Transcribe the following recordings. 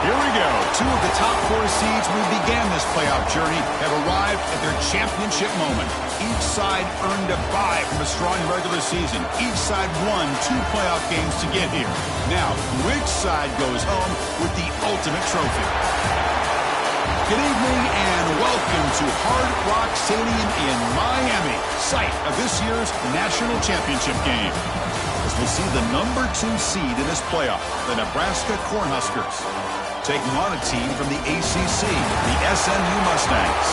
Here we go. Two of the top 4 seeds who began this playoff journey have arrived at their championship moment. Each side earned a bye from a strong regular season. Each side won 2 playoff games to get here. Now, which side goes home with the ultimate trophy? Good evening and welcome to Hard Rock Stadium in Miami, site of this year's national championship game. As we'll see the number 2 seed in this playoff, the Nebraska Cornhuskers, taking on a team from the ACC, the SMU Mustangs.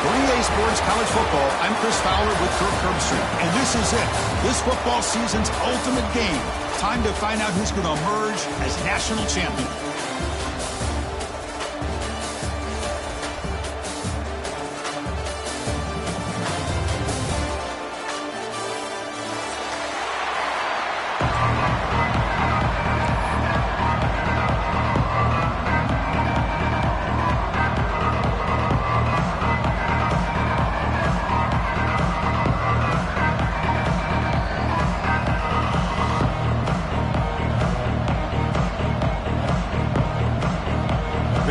For EA Sports College Football, I'm Chris Fowler with Kirk Herbstreit, and this is it. This football season's ultimate game. Time to find out who's going to emerge as national champion.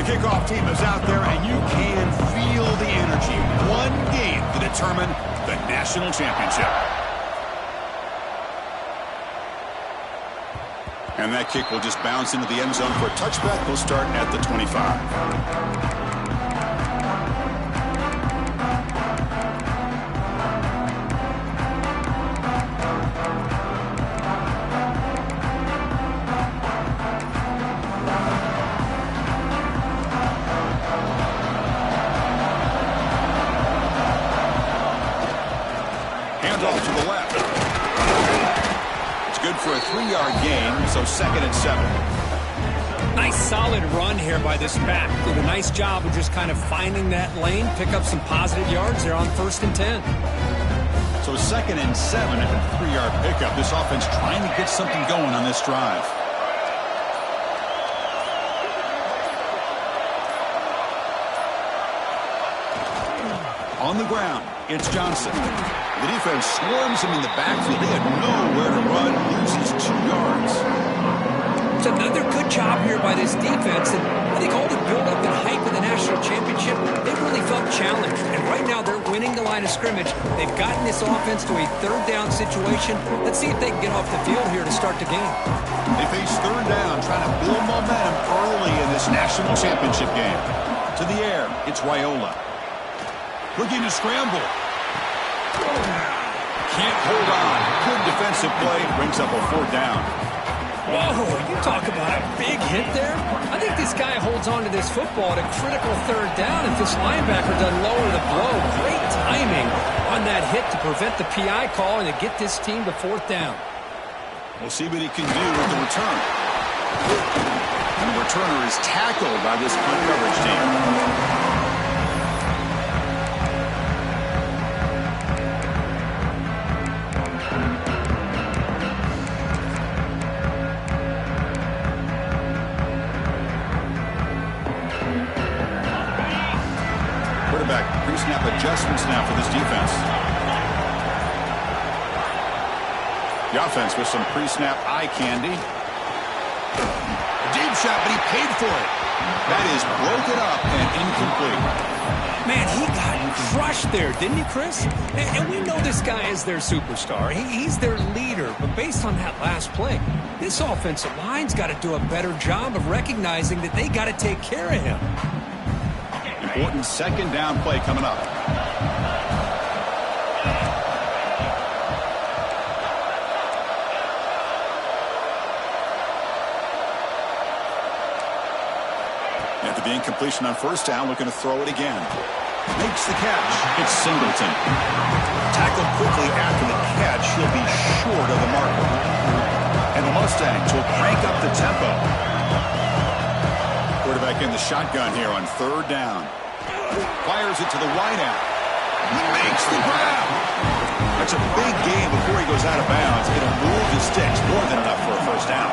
Kickoff team is out there, and you can feel the energy. One game to determine the national championship. And that kick will just bounce into the end zone for a touchback. We'll start at the 25. Off to the left. It's good for a 3-yard gain, so 2nd and 7. Nice solid run here by this back. Did a nice job of just kind of finding that lane, pick up some positive yards there on 1st and 10. So 2nd and 7 at a 3-yard pickup. This offense trying to get something going on this drive. On the ground, it's Johnson. The defense swarms him in the backfield. They had nowhere to run. Loses 2 yards. It's another good job here by this defense. And I think all the build-up and hype of the national championship, they really felt challenged. And right now they're winning the line of scrimmage. They've gotten this offense to a 3rd down situation. Let's see if they can get off the field here to start the game. They face 3rd down, trying to build momentum early in this national championship game. To the air, it's Raiola. Looking to scramble. Can't hold on. Good defensive play. Brings up a 4th down. Whoa, you talk about a big hit there. I think this guy holds on to this football at a critical 3rd down if this linebacker doesn't lower the blow. Great timing on that hit to prevent the PI call and to get this team to 4th down. We'll see what he can do with the return. And the returner is tackled by this punt coverage team. Pre-snap adjustments now for this defense. The offense with some pre-snap eye candy. A deep shot, but he paid for it. That is broken up and incomplete. Man, he got crushed there, didn't he, Chris? And we know this guy is their superstar. He's their leader. But based on that last play, this offensive line's got to do a better job of recognizing that they got to take care of him. Important 2nd down play coming up. After the incompletion on 1st down, looking to throw it again. Makes the catch. It's Singleton. Tackled quickly after the catch. He'll be short of the marker. And the Mustangs will crank up the tempo. Quarterback in the shotgun here on 3rd down. Fires it to the wideout. He makes the grab. That's a big gain before he goes out of bounds. It'll move the sticks more than enough for a 1st down.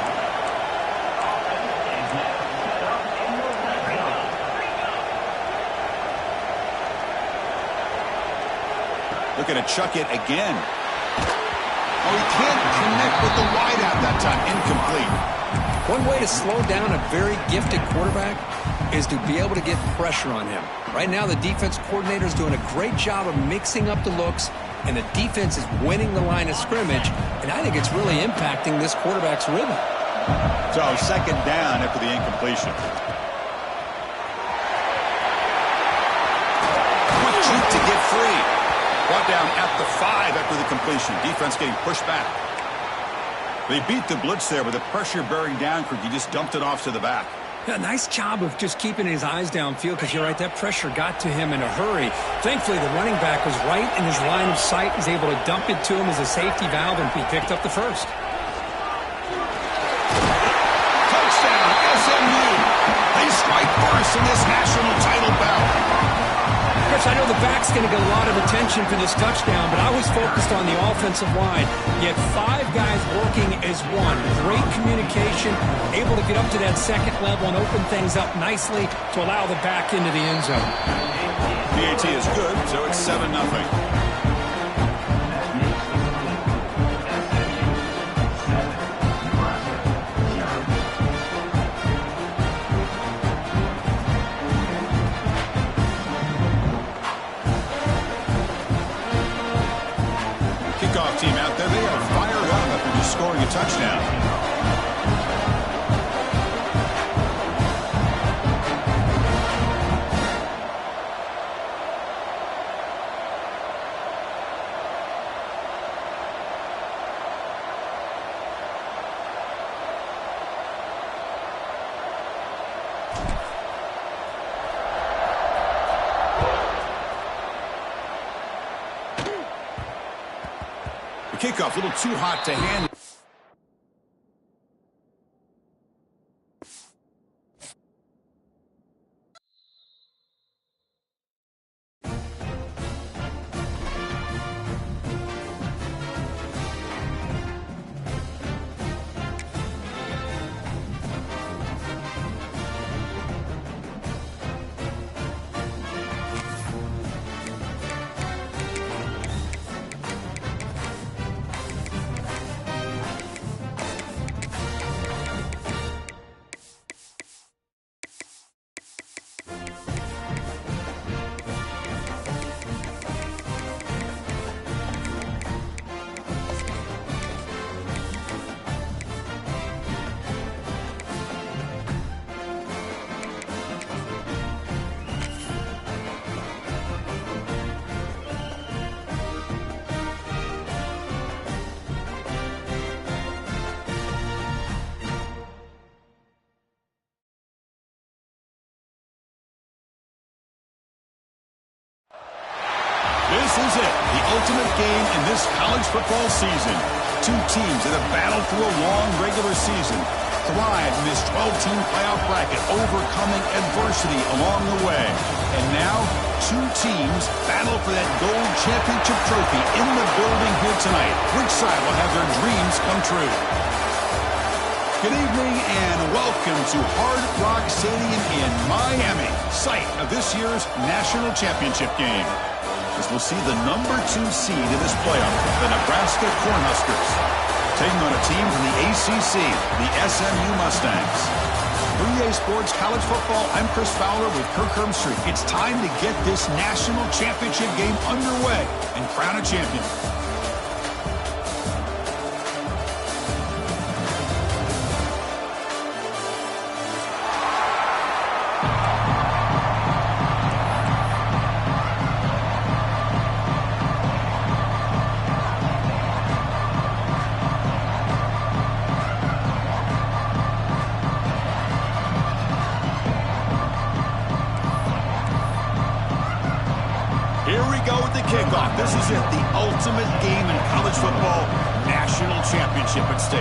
Looking to chuck it again. Oh, he can't connect with the wideout that time. Incomplete. One way to slow down a very gifted quarterback is to be able to get pressure on him. Right now, the defense coordinator is doing a great job of mixing up the looks, and the defense is winning the line of scrimmage, and I think it's really impacting this quarterback's rhythm. So, second down after the incompletion. Quick juke to get free. Brought down at the 5 after the completion. Defense getting pushed back. They beat the blitz there with the pressure bearing down. He just dumped it off to the back. Yeah, nice job of just keeping his eyes downfield, because you're right, that pressure got to him in a hurry. Thankfully, the running back was right in his line of sight. He's able to dump it to him as a safety valve, and he picked up the first. Touchdown, SMU. They strike first in this national title bout. Chris, I know the back's going to get a lot of attention for this touchdown, but I was focused on the offensive line. You had 5 guys working as one. Great communication, able to get up to that second level and open things up nicely to allow the back into the end zone. PAT is good, so it's 7-0. Team out there, they are fired up after just scoring a touchdown. Kickoff, a little too hot to handle. This is it, the ultimate game in this college football season. 2 teams that have battled through a long regular season, thrived in this 12-team playoff bracket, overcoming adversity along the way. And now, 2 teams battle for that gold championship trophy in the building here tonight. Which side will have their dreams come true? Good evening and welcome to Hard Rock Stadium in Miami, site of this year's national championship game. As we'll see the number 2 seed in this playoff, the Nebraska Cornhuskers, taking on a team from the ACC, the SMU Mustangs. 3A Sports College Football, I'm Chris Fowler with Kirk Herbstreit. It's time to get this national championship game underway and crown a champion. Kickoff. This is it, the ultimate game in college football, national championship at stake.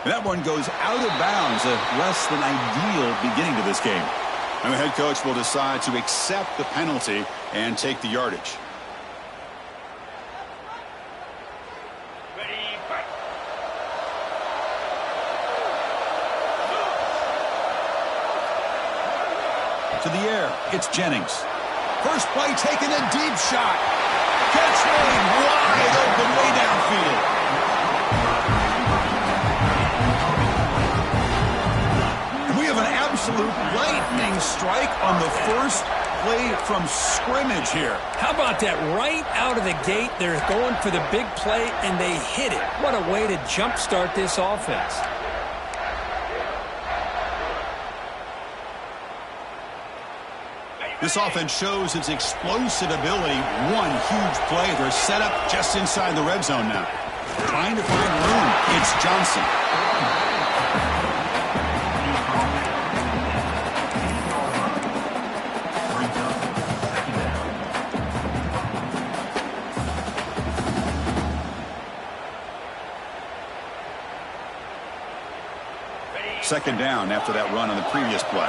And that one goes out of bounds, a less than ideal beginning to this game. And the head coach will decide to accept the penalty and take the yardage. To the air, it's Jennings. First play taken, a deep shot. Catch made wide open way downfield. We have an absolute lightning strike on the first play from scrimmage here. How about that? Right out of the gate, they're going for the big play, and they hit it. What a way to jumpstart this offense. This offense shows its explosive ability. One huge play. They're set up just inside the red zone now. Trying to find room. It's Johnson. Second down after that run on the previous play.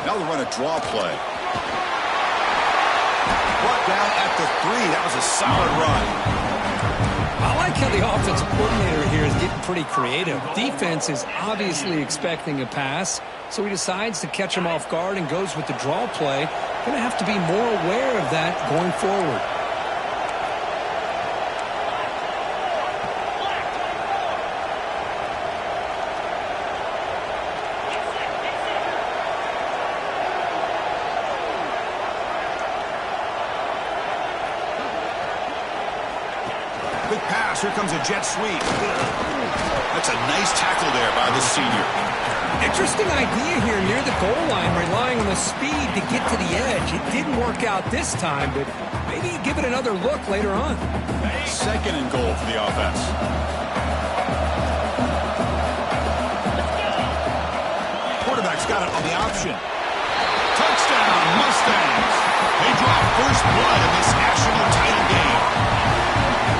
Now they'll run a draw play. Brought down at the 3. That was a solid run. I like how the offensive coordinator here is getting pretty creative. Defense is obviously expecting a pass, so he decides to catch him off guard and goes with the draw play. Going to have to be more aware of that going forward. Quick pass. Here comes a jet sweep. That's a nice tackle there by the senior. Interesting idea here near the goal line, relying on the speed to get to the edge. It didn't work out this time, but maybe give it another look later on. Second and goal for the offense. Quarterback's got it on the option. Touchdown, Mustangs. They drop first blood in this national title game.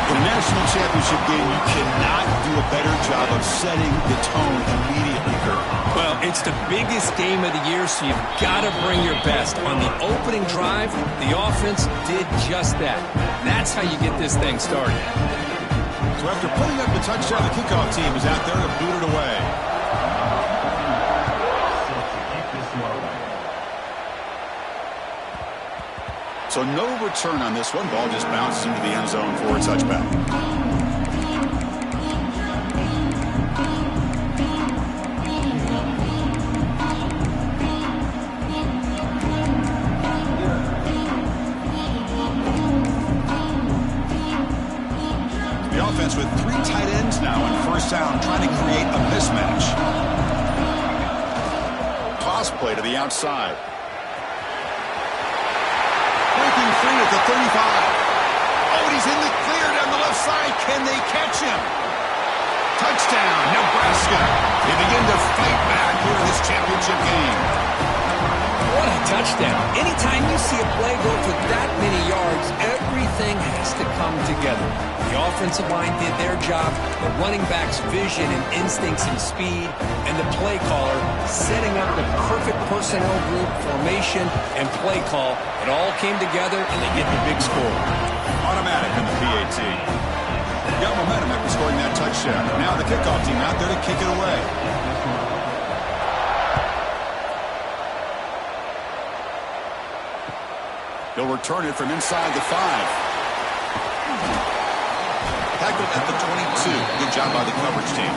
In a national championship game, you cannot do a better job of setting the tone immediately, Kirk. Well, it's the biggest game of the year, so you've got to bring your best. On the opening drive, the offense did just that. That's how you get this thing started. So after putting up the touchdown, the kickoff team is out there to boot it away. So no return on this one. Ball just bounces into the end zone for a touchback. The offense with 3 tight ends now on first down, trying to create a mismatch. Toss play to the outside. Breaking free at the 35. Oh, and he's in the clear down the left side. Can they catch him? Touchdown, Nebraska. They begin to fight back here in this championship game. What a touchdown. Anytime you see a play go for that many yards, everything has to come together. The offensive line did their job, the running back's vision and instincts and speed, and the play caller setting up the perfect personnel group, formation, and play call. It all came together, and they get the big score. Automatic in the PAT. Got momentum after scoring that touchdown. Now the kickoff team out there to kick it away. They'll return it from inside the 5. Tackled at the 22. Good job by the coverage team.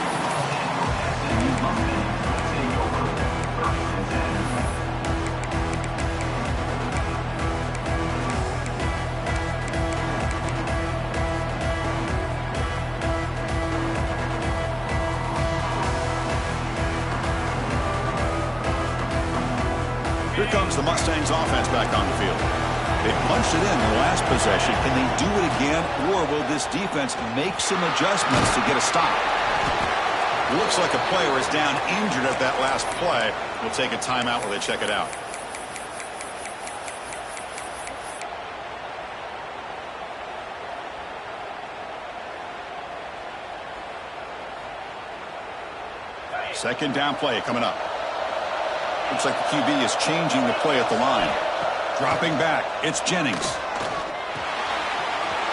Here comes the Mustangs offense back on the field. They punched it in the last possession. Can they do it again, or will this defense make some adjustments to get a stop? Looks like a player is down injured at that last play. We'll take a timeout while they check it out. Second down play coming up. Looks like the QB is changing the play at the line. Dropping back, it's Jennings.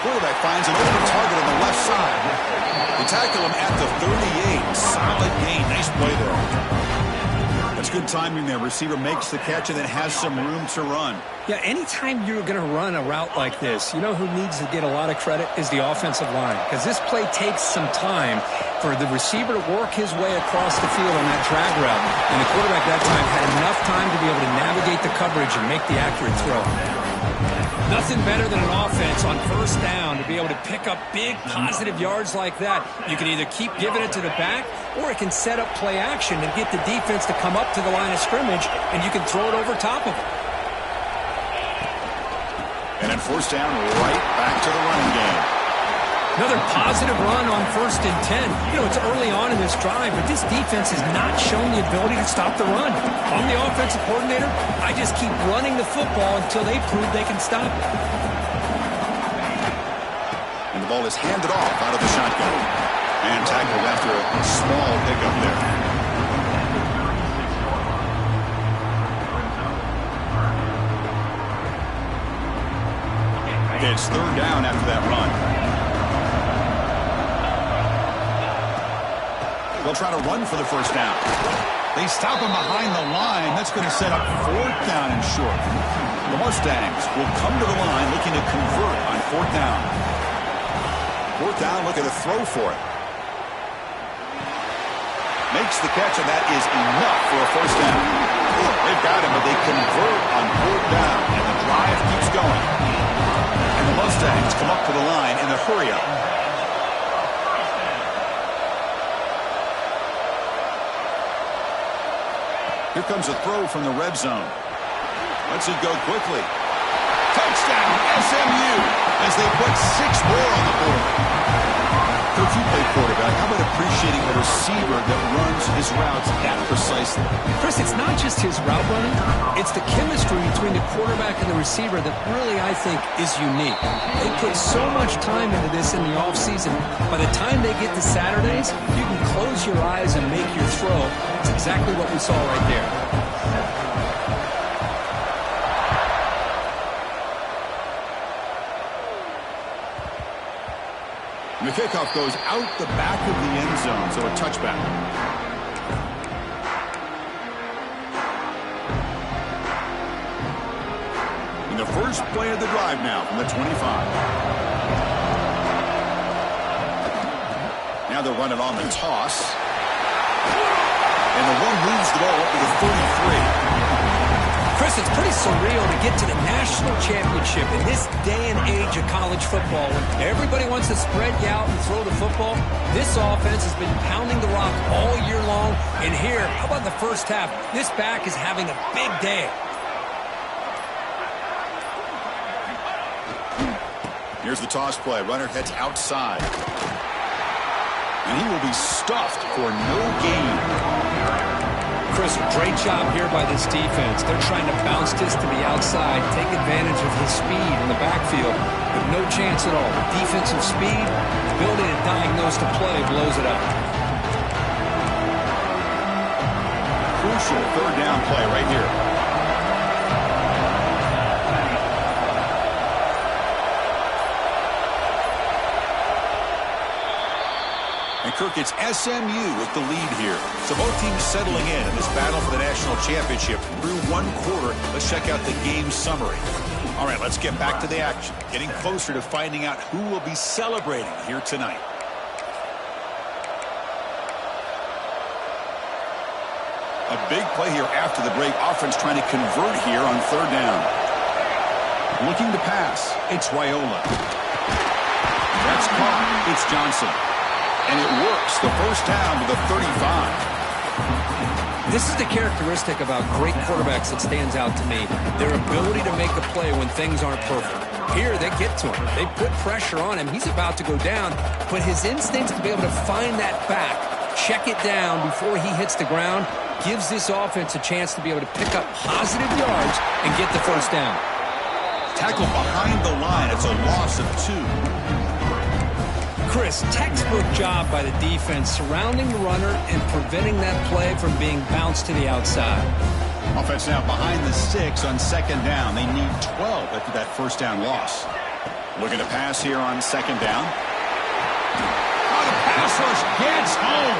Quarterback finds an open target on the left side. They tackle him at the 38. Solid gain. Nice play there. That's That's good timing there. Receiver makes the catch and then has some room to run. Yeah, anytime you're going to run a route like this, you know who needs to get a lot of credit is the offensive line, because this play takes some time for the receiver to work his way across the field on that drag route, and the quarterback that time had enough time to be able to navigate the coverage and make the accurate throw. Nothing better than an offense on first down to be able to pick up big positive yards like that. You can either keep giving it to the back, or it can set up play action and get the defense to come up to the line of scrimmage, and you can throw it over top of them. And then first down, right back to the running game. Another positive run on 1st and 10. You know, it's early on in this drive, but this defense has not shown the ability to stop the run. I'm the offensive coordinator. I just keep running the football until they prove they can stop it. And the ball is handed off out of the shotgun. And tackled after a small pickup there. It's third down after that run. They'll try to run for the first down. They stop him behind the line. That's going to set up fourth down and short. The Mustangs will come to the line looking to convert on fourth down. Fourth down, looking to throw for it. Makes the catch, and that is enough for a first down. They've got him, but they convert on fourth down, and the drive keeps going. And the Mustangs come up to the line in the hurry-up. Here comes a throw from the red zone. Lets it go quickly. Touchdown, SMU, as they put 6 more on the board. Coach, you play quarterback. How about appreciating a receiver that runs his routes that precisely? Chris, it's not just his route running. It's the chemistry between the quarterback and the receiver that really, I think, is unique. They put so much time into this in the offseason. By the time they get to Saturdays, you can close your eyes and make your throw. It's exactly what we saw right there. And the kickoff goes out the back of the end zone, so a touchback. And the first play of the drive now from the 25. Now they'll run it on the toss. And the one moves the ball up to the 33. Chris, it's pretty surreal to get to the national championship in this day and age of college football. When everybody wants to spread you out and throw the football, this offense has been pounding the rock all year long. And here, how about the first half? This back is having a big day. Here's the toss play. Runner heads outside. And he will be stuffed for no gain. Chris, great job here by this defense. They're trying to bounce this to the outside, take advantage of his speed in the backfield, but no chance at all. The defensive speed, ability to diagnose the play, blows it up. Crucial third down play right here. And Kirk, it's SMU with the lead here. So both teams settling in this battle for the national championship through one quarter. Let's check out the game summary. All right, let's get back to the action. Getting closer to finding out who will be celebrating here tonight. A big play here after the break. Offense trying to convert here on third down. Looking to pass. It's Raiola. That's caught. It's Johnson. And it works. The first down to the 35. This is the characteristic about great quarterbacks that stands out to me. Their ability to make a play when things aren't perfect. Here, they get to him. They put pressure on him. He's about to go down. But his instincts to be able to find that back, check it down before he hits the ground, gives this offense a chance to be able to pick up positive yards and get the first down. Tackled behind the line. It's a loss of 2. Chris, textbook job by the defense surrounding the runner and preventing that play from being bounced to the outside. Offense now behind the 6 on second down. They need 12 after that first down loss. Looking to pass here on second down. Oh, the pass rush gets home.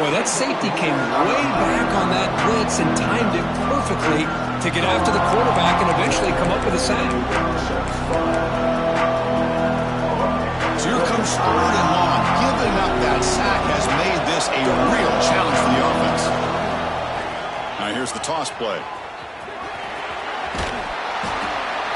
Boy, that safety came way back on that blitz and timed it perfectly to get after the quarterback and eventually come up with a sack. So here comes third and long. Giving up that sack has made this a real challenge for the offense. Now here's the toss play.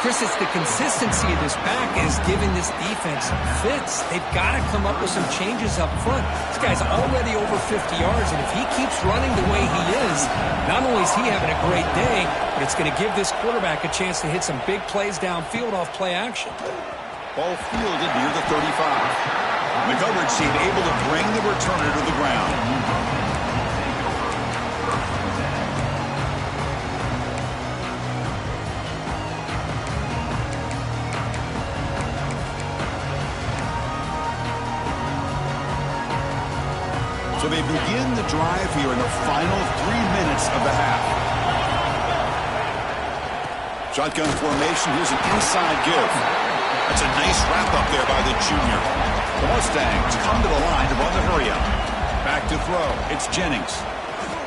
Chris, it's the consistency of this back is giving this defense fits. They've got to come up with some changes up front. This guy's already over 50 yards, and if he keeps running the way he is, not only is he having a great day, but it's going to give this quarterback a chance to hit some big plays downfield off play action. Ball fielded near the 35. The coverage team able to bring the returner to the ground. So they begin the drive here in the final 3 minutes of the half. Shotgun formation. Here's an inside give. That's a nice wrap up there by the junior. The Mustangs come to the line to run the hurry up. Back to throw. It's Jennings.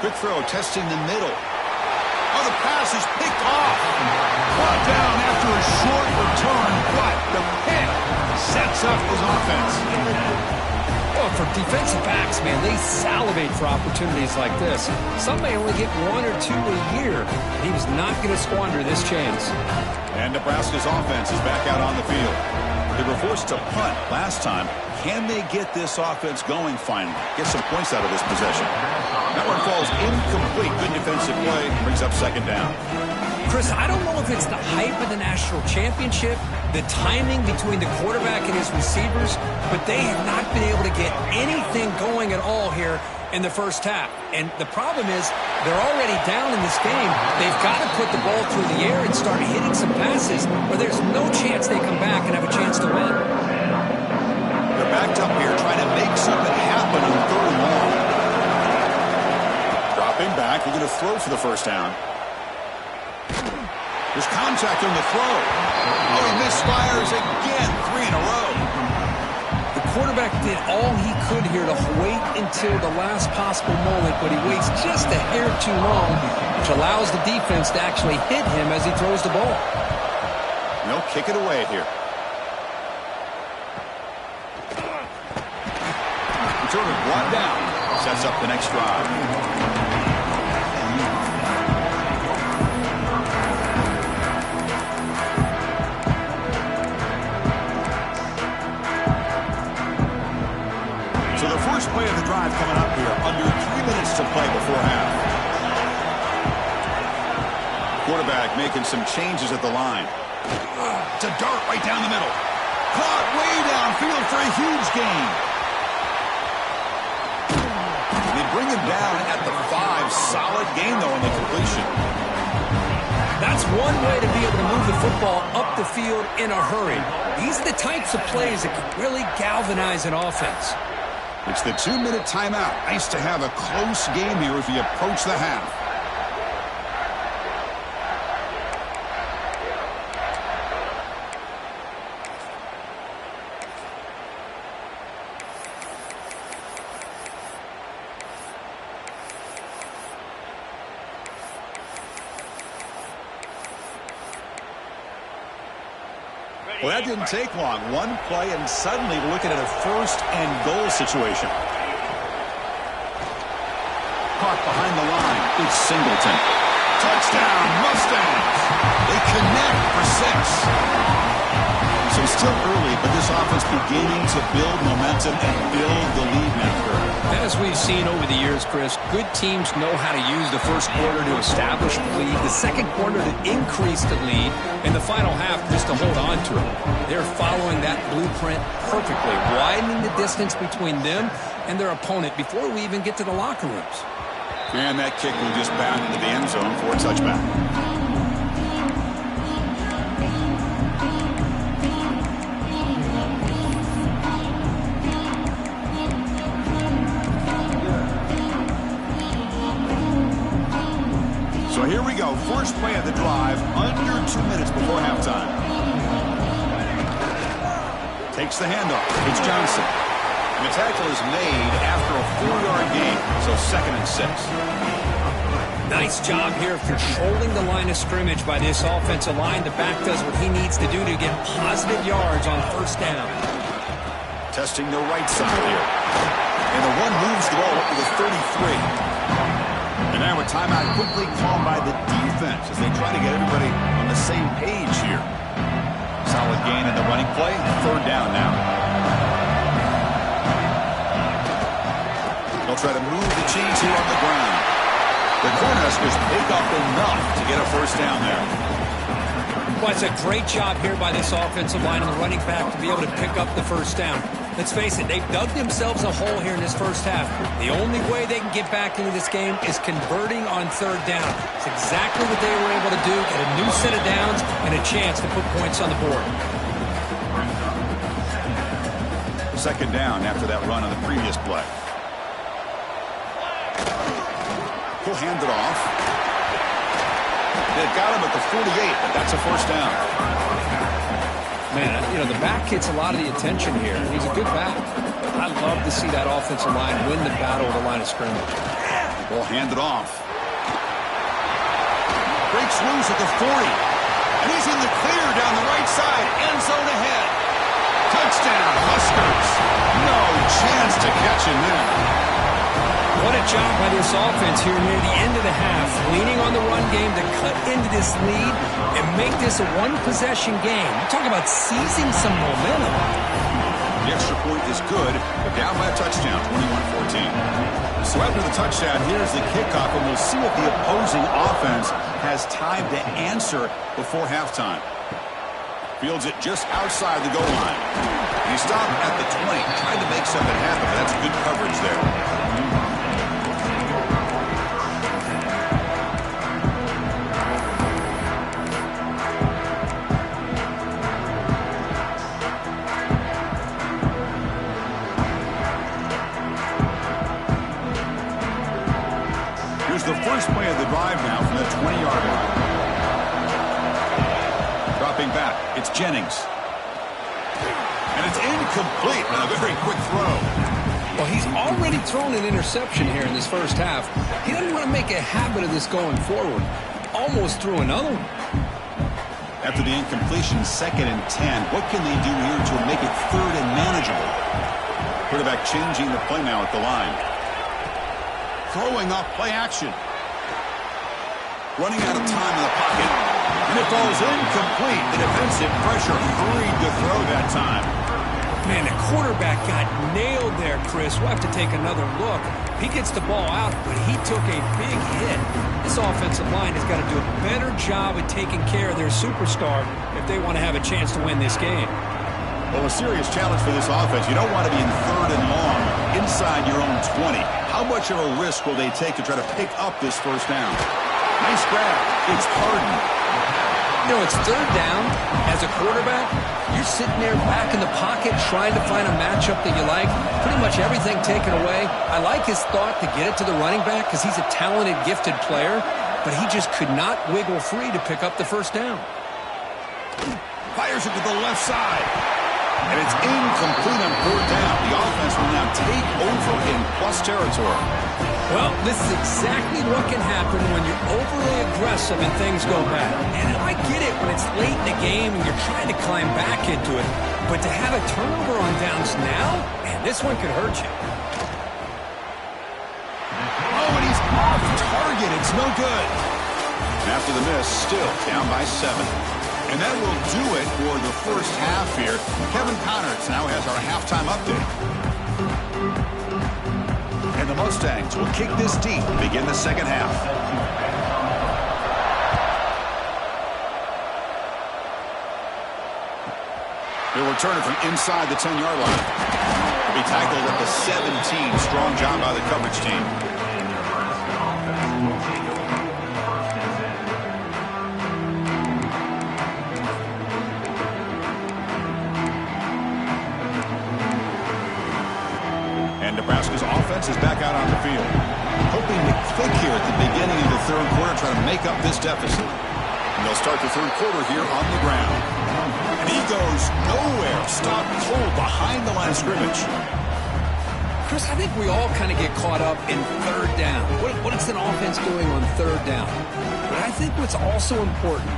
Quick throw testing the middle. Oh, the pass is picked off. Brought down after a short return, but the pick sets up his offense. Well, for defensive backs, man, they salivate for opportunities like this. Some may only get 1 or 2 a year, and he was not going to squander this chance. And Nebraska's offense is back out on the field. They were forced to punt last time. Can they get this offense going finally? Get some points out of this possession. That one falls incomplete. Good defensive play. Brings up second down. Chris, I don't know if it's the hype of the national championship, the timing between the quarterback and his receivers, but they have not been able to get anything going at all here in the first half. And the problem is they're already down in this game. They've got to put the ball through the air and start hitting some passes, or there's no chance they come back and have a chance to win. They're backed up here trying to make something happen on third and long. Dropping back, we're going to throw for the first down. There's contact on the throw. Oh, he misfires again. 3 in a row. The quarterback did all he could here to wait until the last possible moment, but he waits just a hair too long, which allows the defense to actually hit him as he throws the ball. They'll kick it away here. Returner brought down. Sets up the next drive. So the first play of the drive coming up here. Under 3 minutes to play before half. Quarterback making some changes at the line. It's a dart right down the middle. Caught way downfield for a huge gain. They bring him down at the 5. Solid gain, though, in the completion. That's one way to be able to move the football up the field in a hurry. These are the types of plays that can really galvanize an offense. It's the 2-minute timeout. Nice to have a close game here as we approach the half. Well, that didn't take long. One play, and suddenly we're looking at a first-and-goal situation. Caught behind the line. It's Singleton. Touchdown, Mustangs. They connect for 6. So it's still early, but this offense beginning to build momentum and build the lead now. As we've seen over the years, Chris, good teams know how to use the first quarter to establish the lead, the second quarter to increase the lead, and the final half just to hold on to it. They're following that blueprint perfectly, widening the distance between them and their opponent before we even get to the locker rooms. And that kick will just bound into the end zone for a touchback. So here we go. First play of the drive, under 2 minutes before halftime. Takes the handoff. It's Johnson. And the tackle is made after a 4-yard gain, so 2nd and 6. Nice job here of controlling the line of scrimmage by this offensive line. The back does what he needs to do to get positive yards on 1st down. Testing the right side here. And the one moves the ball up to the 33. And now a timeout quickly called by the defense as they try to get everybody on the same page here. Solid gain in the running play. 3rd down now. They'll try to move the chains here on the ground. The Cornhuskers pick up enough to get a 1st down there. Well, it's a great job here by this offensive line and the running back to be able to pick up the 1st down. Let's face it, they've dug themselves a hole here in this 1st half. The only way they can get back into this game is converting on 3rd down. It's exactly what they were able to do, get a new set of downs and a chance to put points on the board. 2nd down after that run on the previous play. He'll hand it off. They've got him at the 48, but that's a 1st down. Man, you know, the back gets a lot of the attention here. He's a good back. I love to see that offensive line win the battle of the line of scrimmage. We'll hand it off. Breaks loose at the 40. And he's in the clear down the right side. End zone ahead. Touchdown, Huskers. No chance to catch him there. What a job by this offense here near the end of the half, leaning on the run game to cut into this lead and make this a one-possession game. We're talking about seizing some momentum. The extra point is good, but down by a touchdown, 21-14. So after the touchdown, here's the kickoff, and we'll see if the opposing offense has time to answer before halftime. Fields it just outside the goal line. He stopped at the 20, tried to make something happen, but that's good coverage there. The first play of the drive now from the 20-yard line. Dropping back, it's Jennings. And it's incomplete on a very quick throw. Well, he's already thrown an interception here in this 1st half. He doesn't want to make a habit of this going forward. Almost threw another one. After the incompletion, 2nd and 10. What can they do here to make it 3rd and manageable? Quarterback changing the play now at the line. Throwing off play action. Running out of time in the pocket. And it falls incomplete. The defensive pressure hurried to throw that time. Man, the quarterback got nailed there, Chris. We'll have to take another look. He gets the ball out, but he took a big hit. This offensive line has got to do a better job of taking care of their superstar if they want to have a chance to win this game. Well, a serious challenge for this offense. You don't want to be in 3rd and long inside your own 20. How much of a risk will they take to try to pick up this 1st down? Nice grab. It's Harden. You know, it's 3rd down. As a quarterback, you're sitting there back in the pocket trying to find a matchup that you like. Pretty much everything taken away. I like his thought to get it to the running back because he's a talented, gifted player, but he just could not wiggle free to pick up the 1st down. Fires it to the left side. And it's incomplete on 4th down. The offense will now take over in plus territory. Well, this is exactly what can happen when you're overly aggressive and things go bad. And I get it when it's late in the game and you're trying to climb back into it. But to have a turnover on downs now, man, this one could hurt you. Oh, and he's off target. It's no good. After the miss, still down by 7. And that will do it for the 1st half here. Kevin Connerts now has our halftime update. And the Mustangs will kick this deep to begin the 2nd half. He'll return it from inside the 10-yard line. He'll be tackled at the 17. Strong job by the coverage team. Nebraska's offense is back out on the field. Hoping to click here at the beginning of the 3rd quarter, try to make up this deficit. And they'll start the 3rd quarter here on the ground. And he goes nowhere. Stopped cold behind the line of scrimmage. Chris, I think we all kind of get caught up in third down. What is an offense doing on third down? But I think what's also important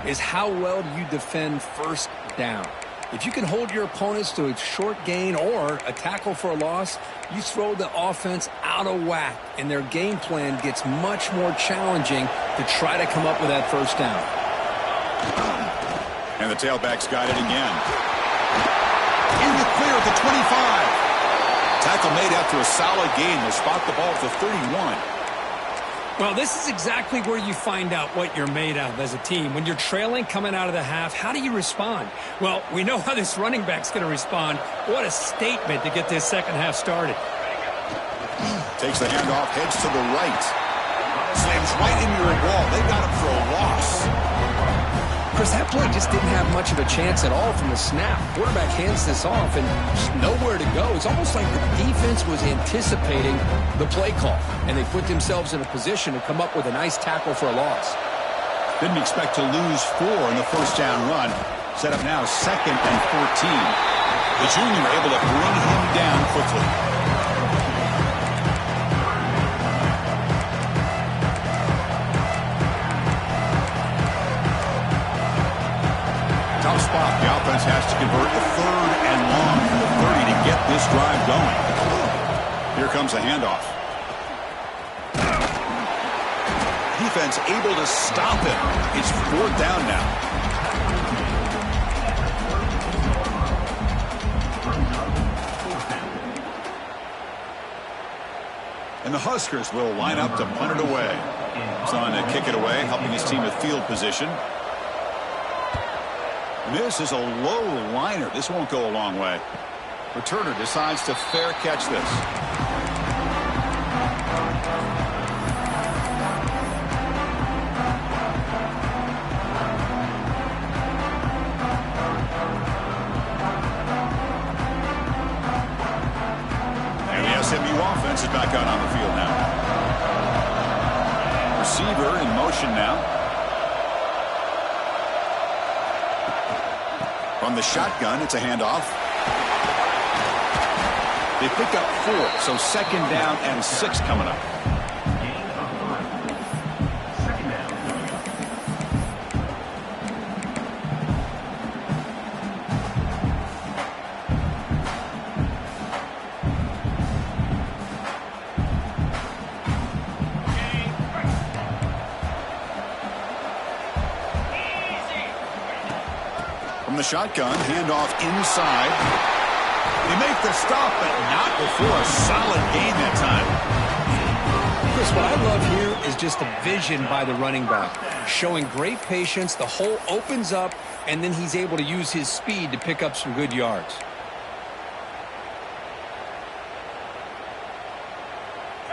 is how well do you defend first down. If you can hold your opponents to a short gain or a tackle for a loss, you throw the offense out of whack, and their game plan gets much more challenging to try to come up with that first down. And the tailback's got it again. In the clear at the 25. Tackle made after a solid gain. They'll spot the ball at the 31. Well, this is exactly where you find out what you're made of as a team. When you're trailing coming out of the half, how do you respond? Well, we know how this running back's going to respond. What a statement to get this second half started. Takes the handoff, heads to the right. Slams right into your wall. They got him for a loss. Chris, that play just didn't have much of a chance at all from the snap. Quarterback hands this off and just nowhere to go. It's almost like the defense was anticipating the play call, and they put themselves in a position to come up with a nice tackle for a loss. Didn't expect to lose 4 in the first down run. Set up now 2nd and 14. The junior able to bring him down quickly. Tough spot. The offense has to convert the 3rd and long from the 30 to get this drive going. Here comes the handoff. Defense able to stop him. It's 4th down now. And the Huskers will line up to punt it away. He's on to kick it away, helping his team with field position. This is a low liner. This won't go a long way. Returner decides to fair catch this. And the SMU offense is back out on the field now. Receiver in motion now. From the shotgun, it's a handoff. They pick up 4, so 2nd down and 6 coming up. From the shotgun, handoff inside. They make the stop, but not before a solid gain that time. Chris, what I love here is just the vision by the running back. Showing great patience, the hole opens up, and then he's able to use his speed to pick up some good yards.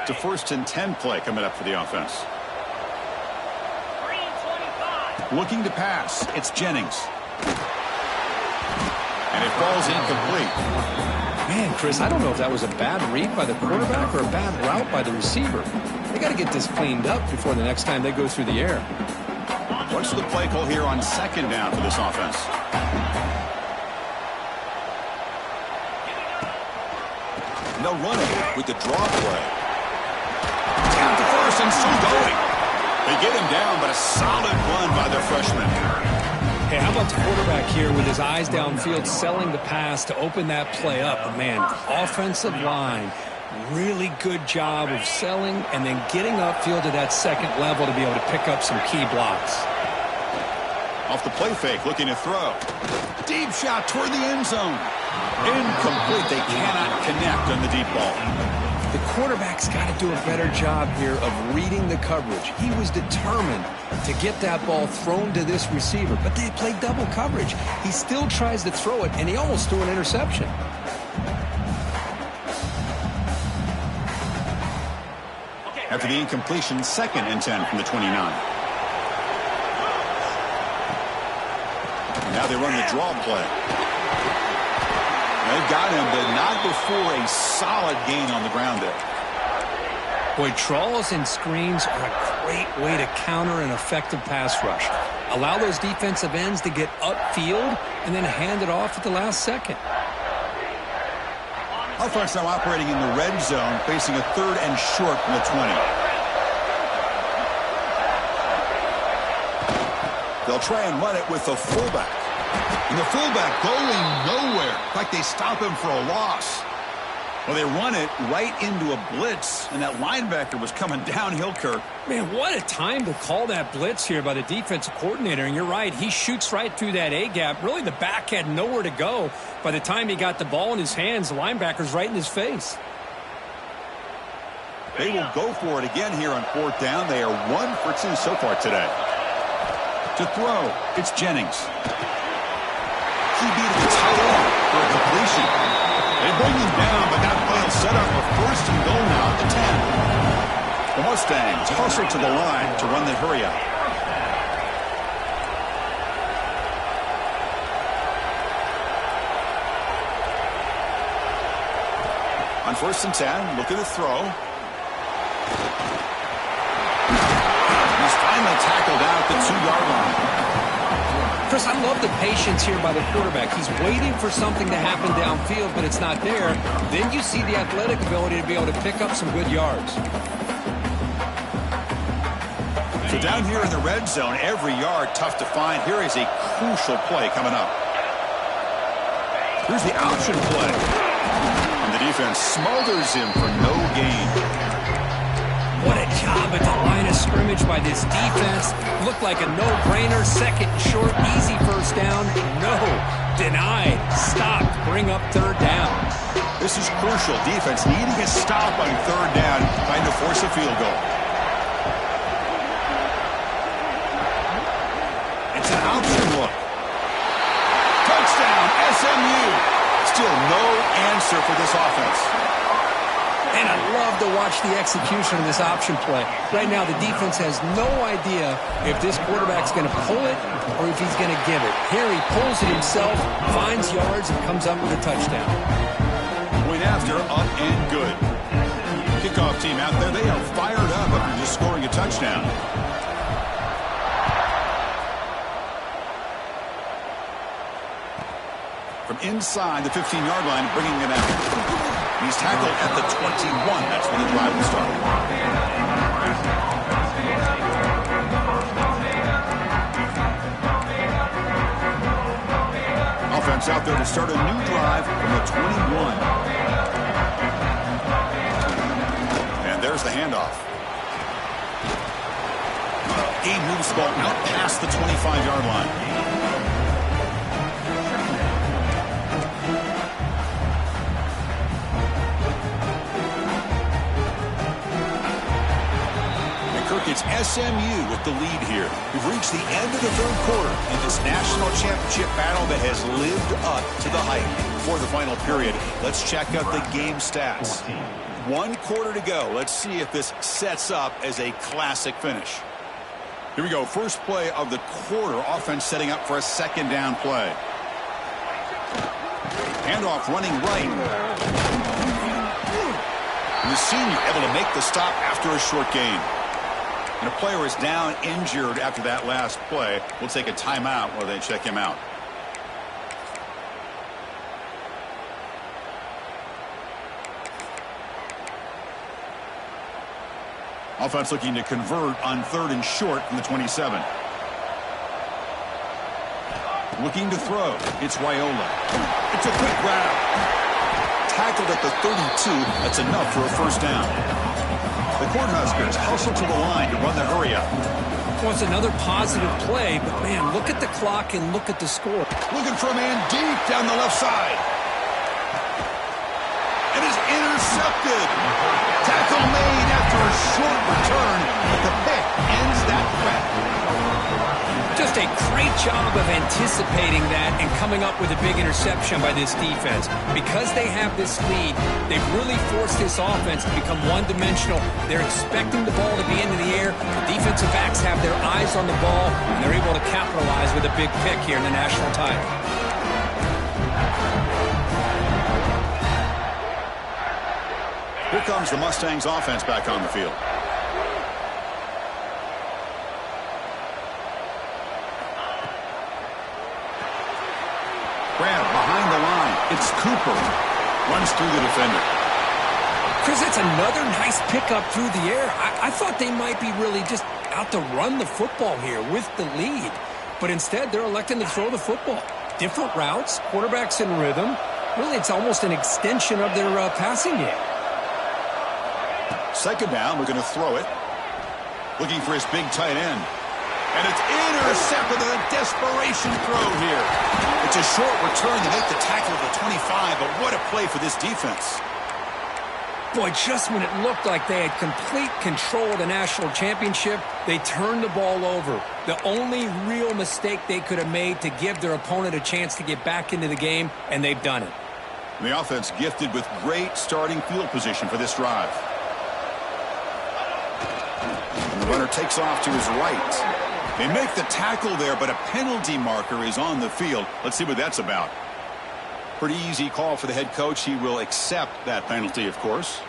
It's a 1st and 10 play coming up for the offense. Looking to pass, it's Jennings. And it falls incomplete. Man, Chris, I don't know if that was a bad read by the quarterback or a bad route by the receiver. They got to get this cleaned up before the next time they go through the air. What's the play call here on 2nd down for this offense? They'll run it with the draw play. Down to 1st and still going. They get him down, but a solid run by their freshman. Hey, how about the quarterback here with his eyes downfield, selling the pass to open that play up? But man, offensive line, really good job of selling and then getting upfield to that 2nd level to be able to pick up some key blocks. Off the play fake, looking to throw. Deep shot toward the end zone. Incomplete. They cannot connect on the deep ball. The quarterback's got to do a better job here of reading the coverage. He was determined to get that ball thrown to this receiver, but they played double coverage. He still tries to throw it, and he almost threw an interception. After the incompletion, 2nd and 10 from the 29. And now they run the draw play. They've got him, but not before a solid gain on the ground there. Boy, draws and screens are a great way to counter an effective pass rush. Allow those defensive ends to get upfield and then hand it off at the last second. Offense now operating in the red zone, facing a 3rd and short from the 20. They'll try and run it with the fullback. And the fullback going nowhere. In fact, they stop him for a loss. Well, they run it right into a blitz, and that linebacker was coming downhill, Kirk. Man, what a time to call that blitz here by the defensive coordinator. And you're right, he shoots right through that A-gap. Really, the back had nowhere to go. By the time he got the ball in his hands, the linebacker's right in his face. They will go for it again here on 4th down. They are 1 for 2 so far today. To throw, it's Jennings. He beat the tight end for a completion. They bring him down, but that play will set up a 1st and goal now at the 10. The Mustangs hustle to the line to run the hurry up. On 1st and 10, look at the throw. He's finally tackled out at the 2-yard line. Chris, I love the patience here by the quarterback. He's waiting for something to happen downfield, but it's not there. Then you see the athletic ability to be able to pick up some good yards. So down here in the red zone, every yard tough to find. Here is a crucial play coming up. Here's the option play. And the defense smothers him for no gain. What a job at the line of scrimmage by this defense. Looked like a no-brainer. 2nd and short, easy 1st down. No. Denied. Stopped. Bring up 3rd down. This is crucial. Defense needing a stop on 3rd down, trying to force a field goal. It's an option look. Touchdown, SMU. Still no answer for this offense. And I love to watch the execution of this option play. Right now, the defense has no idea if this quarterback's going to pull it or if he's going to give it. Here he pulls it himself, finds yards, and comes up with a touchdown. Point after, up and good. Kickoff team out there, they are fired up after just scoring a touchdown. From inside the 15-yard line, bringing it out. He's tackled at the 21. That's where the drive will start. Offense out there to start a new drive from the 21. And there's the handoff. He moves the ball out past the 25-yard line. It's SMU with the lead here. We've reached the end of the 3rd quarter in this national championship battle that has lived up to the hype. For the final period, let's check out the game stats. 1 quarter to go. Let's see if this sets up as a classic finish. Here we go. First play of the quarter. Offense setting up for a 2nd down play. Handoff running right. And the senior able to make the stop after a short gain. And a player is down injured after that last play. We'll take a timeout while they check him out. Offense looking to convert on 3rd and short from the 27. Looking to throw. It's Raiola. It's a quick grab. Tackled at the 32. That's enough for a 1st down. The Cornhuskers hustle to the line to run the hurry up. Well, it's another positive play, but man, look at the clock and look at the score. Looking for a man deep down the left side. It is intercepted. Tackle made after a short return, but the pick ends that threat. Just a great job of anticipating that and coming up with a big interception by this defense. Because they have this lead, they've really forced this offense to become one-dimensional. They're expecting the ball to be into the air. The defensive backs have their eyes on the ball, and they're able to capitalize with a big pick here in the national title. Here comes the Mustangs offense back on the field. Grab behind the line. It's Cooper. Runs through the defender. Chris, that's another nice pickup through the air. I thought they might be really just out to run the football here with the lead. But instead, they're electing to throw the football. Different routes, quarterback's in rhythm. Really, it's almost an extension of their passing game. Second down, we're going to throw it. Looking for his big tight end. And it's intercepted with a desperation throw here. It's a short return to make the tackle of the 25, but what a play for this defense. Boy, just when it looked like they had complete control of the national championship, they turned the ball over. The only real mistake they could have made to give their opponent a chance to get back into the game, and they've done it. The offense gifted with great starting field position for this drive. And the runner takes off to his right. They make the tackle there, but a penalty marker is on the field. Let's see what that's about. Pretty easy call for the head coach. He will accept that penalty, of course.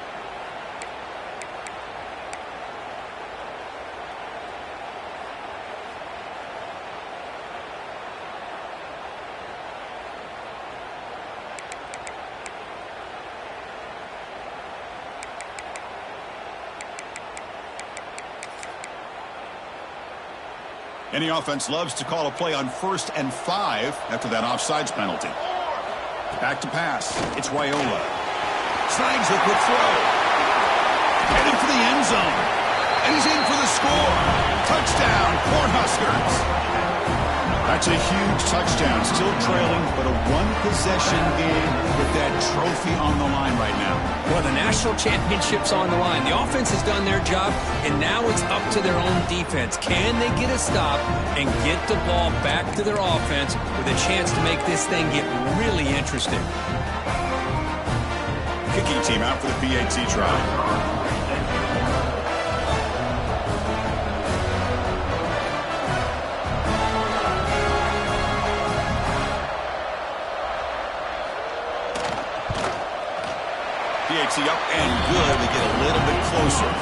Any offense loves to call a play on 1st and 5 after that offsides penalty. Back to pass. It's Raiola. Snags a quick throw. Headed for the end zone. And he's in for the score. Touchdown, Cornhuskers. That's a huge touchdown. Still trailing, but a one-possession game with that trophy on the line right now. Well, the national championship's on the line. The offense has done their job, and now it's up to their own defense. Can they get a stop and get the ball back to their offense with a chance to make this thing get really interesting? Kicking team out for the PAT try. PAT up and good. We get a little bit closer.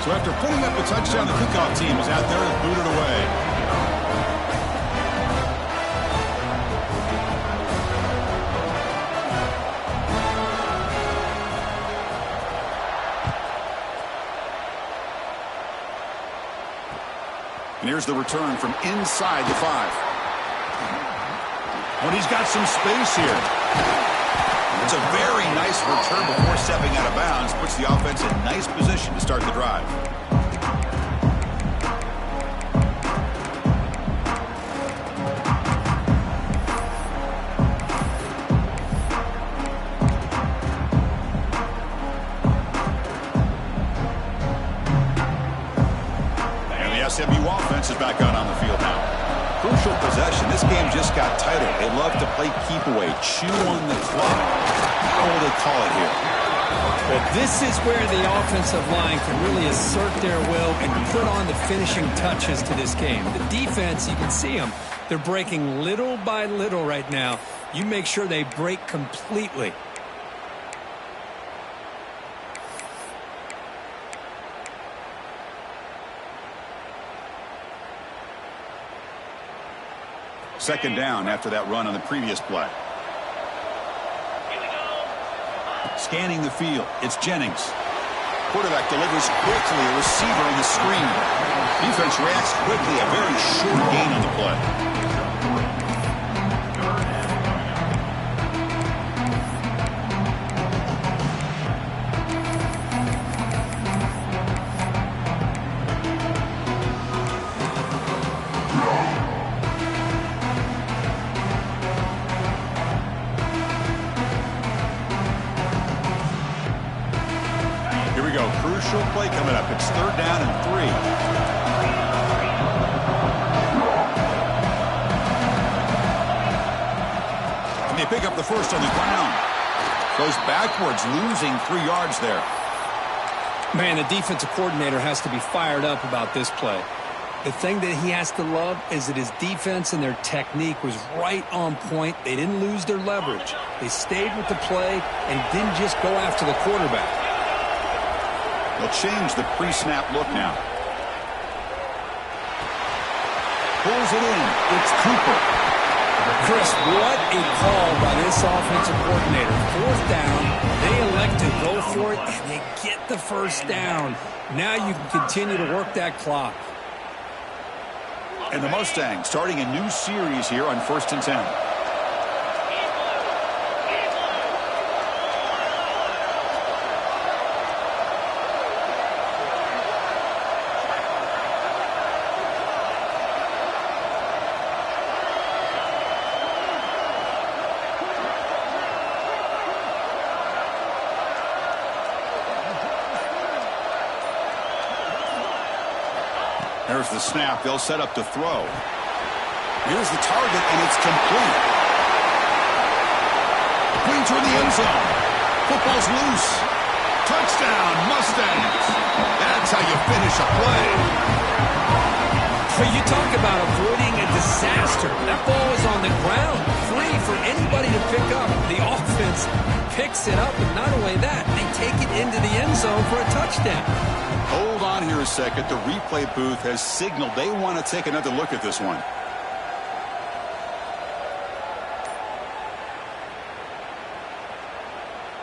So after putting up a touchdown, the kickoff team is out there and booted away. And here's the return from inside the 5. But he's got some space here. It's a very nice return before stepping out of bounds. Puts the offense in nice position to start the drive. SMU offense is back out on the field now. Crucial possession. This game just got tighter. They love to play keep away, chew on the clock. How will they call it here? Well, this is where the offensive line can really assert their will and put on the finishing touches to this game. The defense, you can see them. They're breaking little by little right now. You make sure they break completely. Second down after that run on the previous play. Scanning the field, it's Jennings. Quarterback delivers quickly, a receiver on the screen. Defense reacts quickly, a very short gain on the play. Crucial play coming up. It's 3rd down and 3. And they pick up the first on the ground. Goes backwards, losing 3 yards there. Man, the defensive coordinator has to be fired up about this play. The thing that he has to love is that his defense and their technique was right on point. They didn't lose their leverage. They stayed with the play and didn't just go after the quarterback. They'll change the pre-snap look now. Pulls it in. It's Cooper. Chris, what a call by this offensive coordinator. Fourth down, they elect to go for it, and they get the first down. Now you can continue to work that clock. And the Mustangs starting a new series here on 1st and 10. There's the snap. They'll set up to throw. Here's the target, and it's complete. Clean toward the end zone. Football's loose. Touchdown, Mustangs. That's how you finish a play. But you talk about avoiding a disaster. That ball is on the ground, free for anybody to pick up. The offense picks it up, and not only that, they take it into the end zone for a touchdown. Hold on here a second. The replay booth has signaled they want to take another look at this one.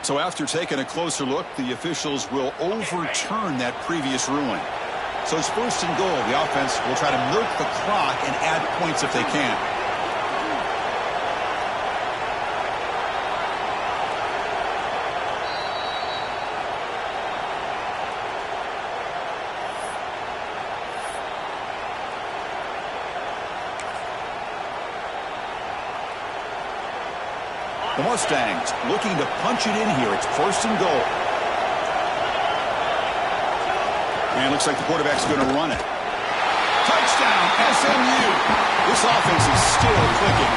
So after taking a closer look, the officials will overturn that previous ruling. So it's 1st and goal. The offense will try to milk the clock and add points if they can. The Mustangs looking to punch it in here. It's 1st and goal. And it looks like the quarterback's going to run it. Touchdown, SMU. This offense is still clicking.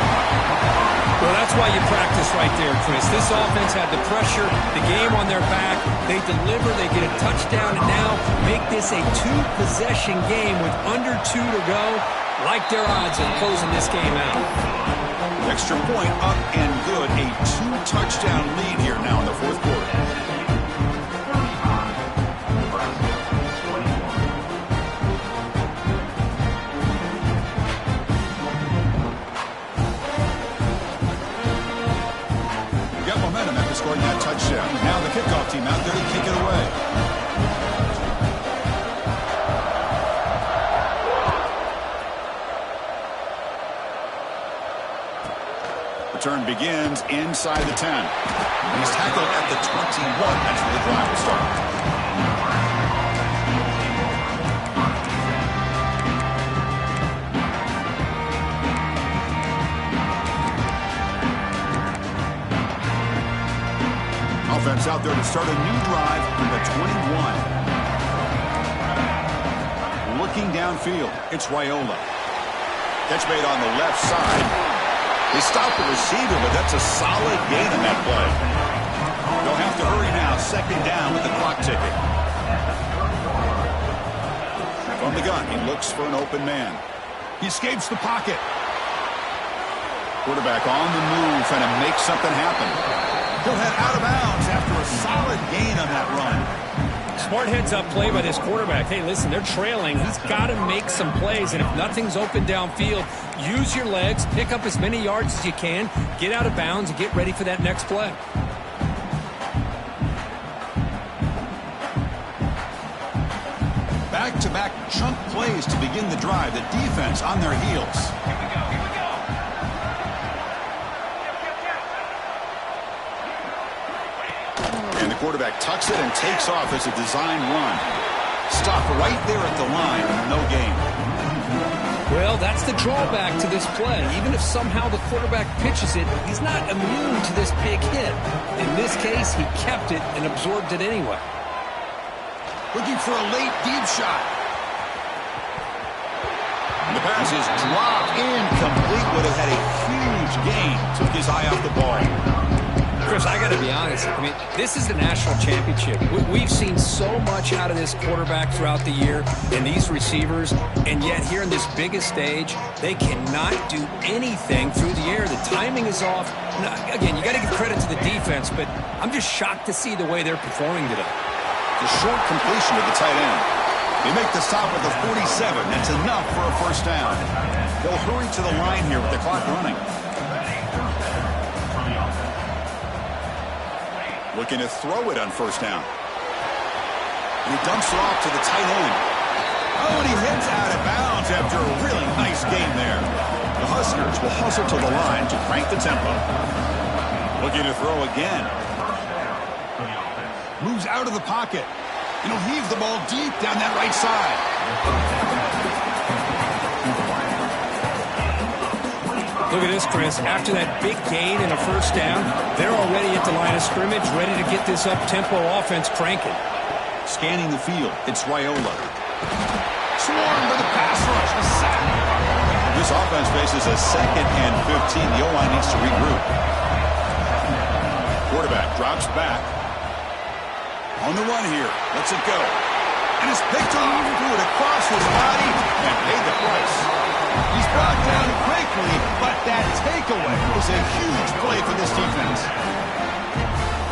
Well, that's why you practice right there, Chris. This offense had the pressure, the game on their back. They deliver, they get a touchdown, and now make this a 2-possession game with under 2 to go. Like their odds of closing this game out. Extra point up and good. A 2-touchdown lead here now in the 4th quarter. We got momentum after scoring that touchdown. Now the kickoff team out there to kick it away. Return begins inside the 10. He's tackled at the 21. That's where the drive will start. Offense out there to start a new drive from the 21. Looking downfield, it's Raiola. Catch made on the left side. They stopped the receiver, but that's a solid gain in that play. They'll have to hurry now. 2nd down with the clock ticking. From the gun, he looks for an open man. He escapes the pocket. Quarterback on the move, trying to make something happen. He'll head out of bounds after a solid gain on that run. Smart heads-up play by this quarterback. Hey, listen, they're trailing. He's got to make some plays, and if nothing's open downfield, use your legs, pick up as many yards as you can, get out of bounds, and get ready for that next play. Back-to-back chunk plays to begin the drive. The defense on their heels. And the quarterback tucks it and takes off as a design run. Stop right there at the line, no gain. Well, that's the drawback to this play. Even if somehow the quarterback pitches it, he's not immune to this big hit. In this case, he kept it and absorbed it anyway. Looking for a late deep shot. And the pass is dropped incomplete. Would have had a huge gain. Took his eye off the ball. Chris, I got to be honest. I mean, this is the national championship. We've seen so much out of this quarterback throughout the year and these receivers, and yet here in this biggest stage, they cannot do anything through the air. The timing is off. Now, again, you got to give credit to the defense, but I'm just shocked to see the way they're performing today. The short completion to the tight end. They make the stop at the 47. That's enough for a first down. They'll hurry to the line here with the clock running. Looking to throw it on first down. And he dumps it off to the tight end. Oh, and he heads out of bounds after a really nice game there. The Huskers will hustle to the line to crank the tempo. Looking to throw again. Moves out of the pocket. And he'll heave the ball deep down that right side. Look at this, Chris. After that big gain and a first down, they're already at the line of scrimmage, ready to get this up-tempo offense cranking. Scanning the field, it's Raiola. Swarmed by the pass rush, a sack. This offense faces a 2nd and 15. The O-line needs to regroup. Quarterback drops back. On the run here, lets it go. And it's picked up, threw it across his body, and paid the price. He's brought down quickly, but that takeaway was a huge play for this defense.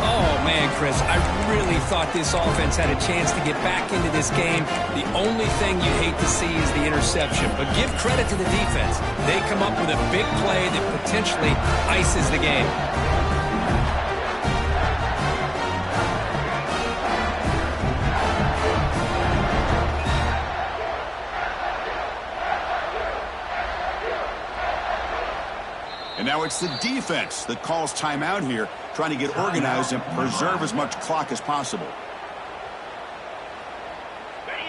Oh, man, Chris, I really thought this offense had a chance to get back into this game. The only thing you hate to see is the interception. But give credit to the defense. They come up with a big play that potentially ices the game. And now it's the defense that calls timeout here, trying to get organized and preserve as much clock as possible.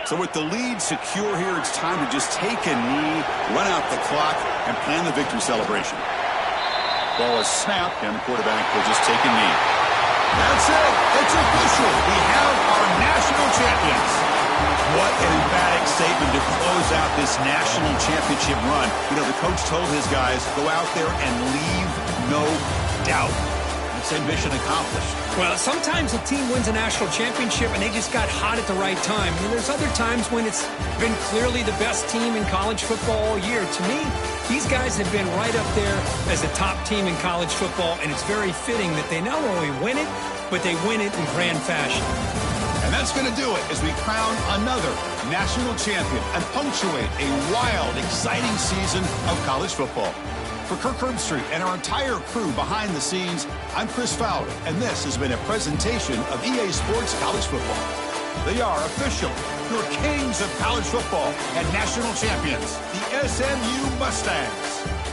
So with the lead secure here, it's time to just take a knee, run out the clock, and plan the victory celebration. Ball is snapped, and the quarterback will just take a knee. That's it. It's official. We have our national champions. What an emphatic statement to close out this national championship run. The coach told his guys, go out there and leave no doubt. I'd say mission accomplished. Well, sometimes a team wins a national championship and they just got hot at the right time. There's other times when it's been clearly the best team in college football all year. To me, these guys have been right up there as a top team in college football, and it's very fitting that they not only win it, but they win it in grand fashion. And that's going to do it as we crown another national champion and punctuate a wild, exciting season of college football. For Kirk Herbstreit and our entire crew behind the scenes, I'm Chris Fowler, and this has been a presentation of EA Sports College Football. They are official, your kings of college football and national champions, the SMU Mustangs.